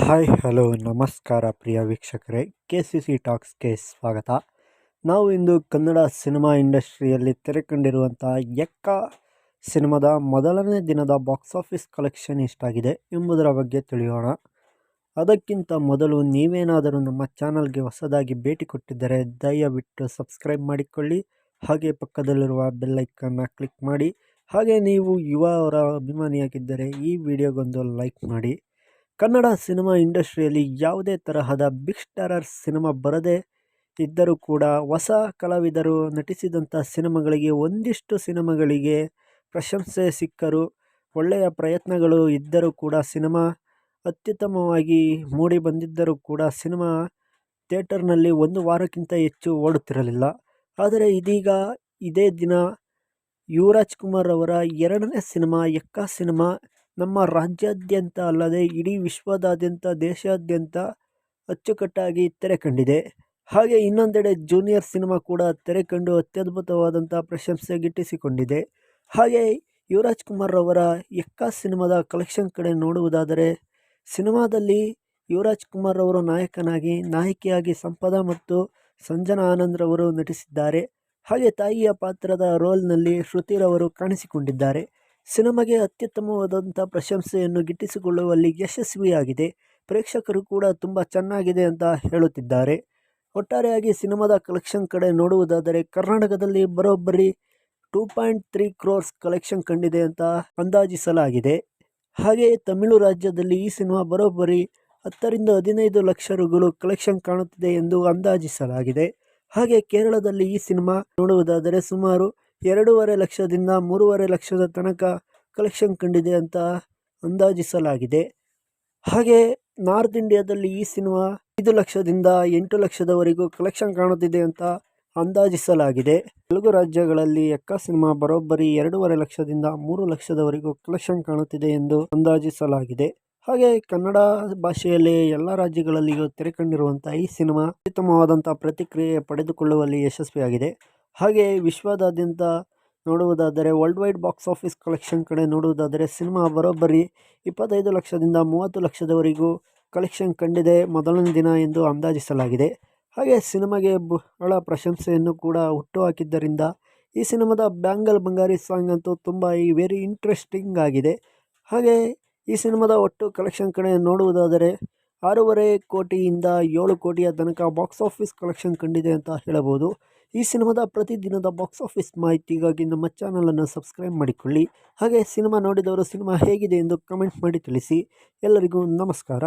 Hi hello ನಮಸ್ಕಾರ ಪ್ರಿಯ ವೀಕ್ಷಕರೇ, KCC ಟಾಕ್ಸ್ಗೆ ಸ್ವಾಗತ. ನಾವು ಇಂದು ಕನ್ನಡ ಸಿನಿಮಾ ಇಂಡಸ್ಟ್ರಿಯಲ್ಲಿ ತೆರೆಕಂಡಿರುವಂಥ ಎಕ್ಕ ಸಿನಿಮಾದ ಮೊದಲನೇ ದಿನದ ಬಾಕ್ಸ್ ಆಫೀಸ್ ಕಲೆಕ್ಷನ್ ಎಷ್ಟಾಗಿದೆ ಎಂಬುದರ ಬಗ್ಗೆ ತಿಳಿಯೋಣ. ಅದಕ್ಕಿಂತ ಮೊದಲು ನೀವೇನಾದರೂ ನಮ್ಮ ಚಾನಲ್ಗೆ ಹೊಸದಾಗಿ ಭೇಟಿ ಕೊಟ್ಟಿದ್ದರೆ ದಯವಿಟ್ಟು ಸಬ್ಸ್ಕ್ರೈಬ್ ಮಾಡಿಕೊಳ್ಳಿ, ಹಾಗೆ ಪಕ್ಕದಲ್ಲಿರುವ ಬೆಲ್ಲೈಕನ್ನ ಕ್ಲಿಕ್ ಮಾಡಿ. ಹಾಗೆ ನೀವು ಯುವವರ ಅಭಿಮಾನಿಯಾಗಿದ್ದರೆ ಈ ವಿಡಿಯೋಗೊಂದು ಲೈಕ್ ಮಾಡಿ. ಕನ್ನಡ ಸಿನಿಮಾ ಇಂಡಸ್ಟ್ರಿಯಲ್ಲಿ ಯಾವುದೇ ತರಹದ ಬಿಗ್ ಸ್ಟಾರರ್ ಸಿನಿಮಾ ಬರದೇ ಇದ್ದರೂ ಕೂಡ ಹೊಸ ಕಲಾವಿದರು ನಟಿಸಿದಂಥ ಸಿನಿಮಾಗಳಿಗೆ ಒಂದಿಷ್ಟು ಸಿನಿಮಾಗಳಿಗೆ ಪ್ರಶಂಸೆ ಸಿಕ್ಕರೂ, ಒಳ್ಳೆಯ ಪ್ರಯತ್ನಗಳು ಇದ್ದರೂ ಕೂಡ, ಸಿನಿಮಾ ಅತ್ಯುತ್ತಮವಾಗಿ ಮೂಡಿ ಬಂದಿದ್ದರೂ ಕೂಡ ಸಿನಿಮಾ ಥಿಯೇಟರ್ನಲ್ಲಿ ಒಂದು ವಾರಕ್ಕಿಂತ ಹೆಚ್ಚು ಓಡುತ್ತಿರಲಿಲ್ಲ. ಆದರೆ ಇದೀಗ ಇದೇ ದಿನ ಯುವರಾಜ್ ಕುಮಾರ್ ಅವರ ಎರಡನೇ ಸಿನಿಮಾ ಎಕ್ಕ ಸಿನಿಮಾ ನಮ್ಮ ರಾಜ್ಯಾದ್ಯಂತ ಅಲ್ಲದೆ ಇಡೀ ವಿಶ್ವದಾದ್ಯಂತ, ದೇಶಾದ್ಯಂತ ಅಚ್ಚುಕಟ್ಟಾಗಿ ತೆರೆಕಂಡಿದೆ. ಹಾಗೆ ಇನ್ನೊಂದೆಡೆ ಜೂನಿಯರ್ ಸಿನಿಮಾ ಕೂಡ ತೆರೆಕಂಡು ಅತ್ಯದ್ಭುತವಾದಂಥ ಪ್ರಶಂಸೆ ಗಿಟ್ಟಿಸಿಕೊಂಡಿದೆ. ಹಾಗೆ ಯುವರಾಜ್ ಕುಮಾರ್ ಅವರ ಎಕ್ಕ ಸಿನಿಮಾದ ಕಲೆಕ್ಷನ್ ಕಡೆ ನೋಡುವುದಾದರೆ, ಸಿನಿಮಾದಲ್ಲಿ ಯುವರಾಜ್ ಕುಮಾರ್ ಅವರು ನಾಯಕಿಯಾಗಿ ಸಂಪದ ಮತ್ತು ಸಂಜನಾ ಆನಂದ್ರವರು ನಟಿಸಿದ್ದಾರೆ. ಹಾಗೆ ತಾಯಿಯ ಪಾತ್ರದ ರೋಲ್ನಲ್ಲಿ ಶ್ರುತಿರವರು ಕಾಣಿಸಿಕೊಂಡಿದ್ದಾರೆ. ಸಿನಿಮಾಗೆ ಅತ್ಯುತ್ತಮವಾದಂಥ ಪ್ರಶಂಸೆಯನ್ನು ಗಿಟ್ಟಿಸಿಕೊಳ್ಳುವಲ್ಲಿ ಯಶಸ್ವಿಯಾಗಿದೆ. ಪ್ರೇಕ್ಷಕರು ಕೂಡ ತುಂಬ ಚೆನ್ನಾಗಿದೆ ಅಂತ ಹೇಳುತ್ತಿದ್ದಾರೆ. ಒಟ್ಟಾರೆಯಾಗಿ ಸಿನಿಮಾದ ಕಲೆಕ್ಷನ್ ಕಡೆ ನೋಡುವುದಾದರೆ, ಕರ್ನಾಟಕದಲ್ಲಿ ಬರೋಬ್ಬರಿ 2.3 crores ಕಲೆಕ್ಷನ್ ಕಂಡಿದೆ ಅಂತ ಅಂದಾಜಿಸಲಾಗಿದೆ. ಹಾಗೆಯೇ ತಮಿಳು ರಾಜ್ಯದಲ್ಲಿ ಈ ಸಿನಿಮಾ ಬರೋಬ್ಬರಿ 10 ರಿಂದ 15 ಲಕ್ಷ ರುಗಳು ಕಲೆಕ್ಷನ್ ಕಾಣುತ್ತಿದೆ ಎಂದು ಅಂದಾಜಿಸಲಾಗಿದೆ. ಹಾಗೆ ಕೇರಳದಲ್ಲಿ ಈ ಸಿನಿಮಾ ನೋಡುವುದಾದರೆ ಸುಮಾರು 2.5 ಲಕ್ಷದಿಂದ 3.5 ಲಕ್ಷದ ತನಕ ಕಲೆಕ್ಷನ್ ಕಂಡಿದೆ ಅಂತ ಅಂದಾಜಿಸಲಾಗಿದೆ. ಹಾಗೆ ನಾರ್ತ್ ಇಂಡಿಯಾದಲ್ಲಿ ಈ ಸಿನಿಮಾ 5 ಲಕ್ಷದಿಂದ 8 ಲಕ್ಷದವರೆಗೂ ಕಲೆಕ್ಷನ್ ಕಾಣುತ್ತಿದೆ ಅಂತ ಅಂದಾಜಿಸಲಾಗಿದೆ. ತೆಲುಗು ರಾಜ್ಯಗಳಲ್ಲಿ ಎಕ್ಕ ಸಿನಿಮಾ ಬರೋಬ್ಬರಿ 2.5 ಲಕ್ಷದಿಂದ 3 ಲಕ್ಷದವರೆಗೂ ಕಲೆಕ್ಷನ್ ಕಾಣುತ್ತಿದೆ ಎಂದು ಅಂದಾಜಿಸಲಾಗಿದೆ. ಹಾಗೆ ಕನ್ನಡ ಭಾಷೆಯಲ್ಲಿ ಎಲ್ಲ ರಾಜ್ಯಗಳಲ್ಲಿಯೂ ತೆರೆಕಂಡಿರುವಂಥ ಈ ಸಿನಿಮಾ ಉತ್ತಮವಾದಂಥ ಪ್ರತಿಕ್ರಿಯೆ ಪಡೆದುಕೊಳ್ಳುವಲ್ಲಿ ಯಶಸ್ವಿಯಾಗಿದೆ. ಹಾಗೆ ವಿಶ್ವದಾದ್ಯಂತ ನೋಡುವುದಾದರೆ, world wide box office collection ಕಡೆ ನೋಡುವುದಾದರೆ, ಸಿನಿಮಾ ಬರೋಬ್ಬರಿ 25 ಲಕ್ಷದಿಂದ 30 ಲಕ್ಷದವರೆಗೂ ಕಲೆಕ್ಷನ್ ಕಂಡಿದೆ ಮೊದಲನೇ ದಿನ ಎಂದು ಅಂದಾಜಿಸಲಾಗಿದೆ. ಹಾಗೆ ಸಿನಿಮಾಗೆ ಬಹಳ ಪ್ರಶಂಸೆಯನ್ನು ಕೂಡ ಹುಟ್ಟುಹಾಕಿದ್ದರಿಂದ ಈ ಸಿನಿಮಾದ ಬ್ಯಾಂಗಲ್ ಬಂಗಾರಿ ಸಾಂಗ್ ಅಂತೂ ತುಂಬ ವೆರಿ ಇಂಟ್ರೆಸ್ಟಿಂಗ್ ಆಗಿದೆ. ಹಾಗೆ ಈ ಸಿನಿಮಾದ ಒಟ್ಟು ಕಲೆಕ್ಷನ್ ಕಡೆ ನೋಡುವುದಾದರೆ 6.5 ಕೋಟಿಯಿಂದ 7 ಕೋಟಿಯ ತನಕ ಬಾಕ್ಸ್ ಆಫೀಸ್ ಕಲೆಕ್ಷನ್ ಕಂಡಿದೆ ಅಂತ ಹೇಳಬಹುದು. ಈ ಸಿನಿಮಾದ ಪ್ರತಿದಿನದ ಬಾಕ್ಸ್ ಆಫೀಸ್ ಮಾಹಿತಿಗಾಗಿ ನಮ್ಮ ಚಾನಲನ್ನು ಸಬ್ಸ್ಕ್ರೈಬ್ ಮಾಡಿಕೊಳ್ಳಿ. ಹಾಗೆ ಸಿನಿಮಾ ನೋಡಿದವರು ಸಿನಿಮಾ ಹೇಗಿದೆ ಎಂದು ಕಮೆಂಟ್ ಮಾಡಿ ತಿಳಿಸಿ. ಎಲ್ಲರಿಗೂ ನಮಸ್ಕಾರ.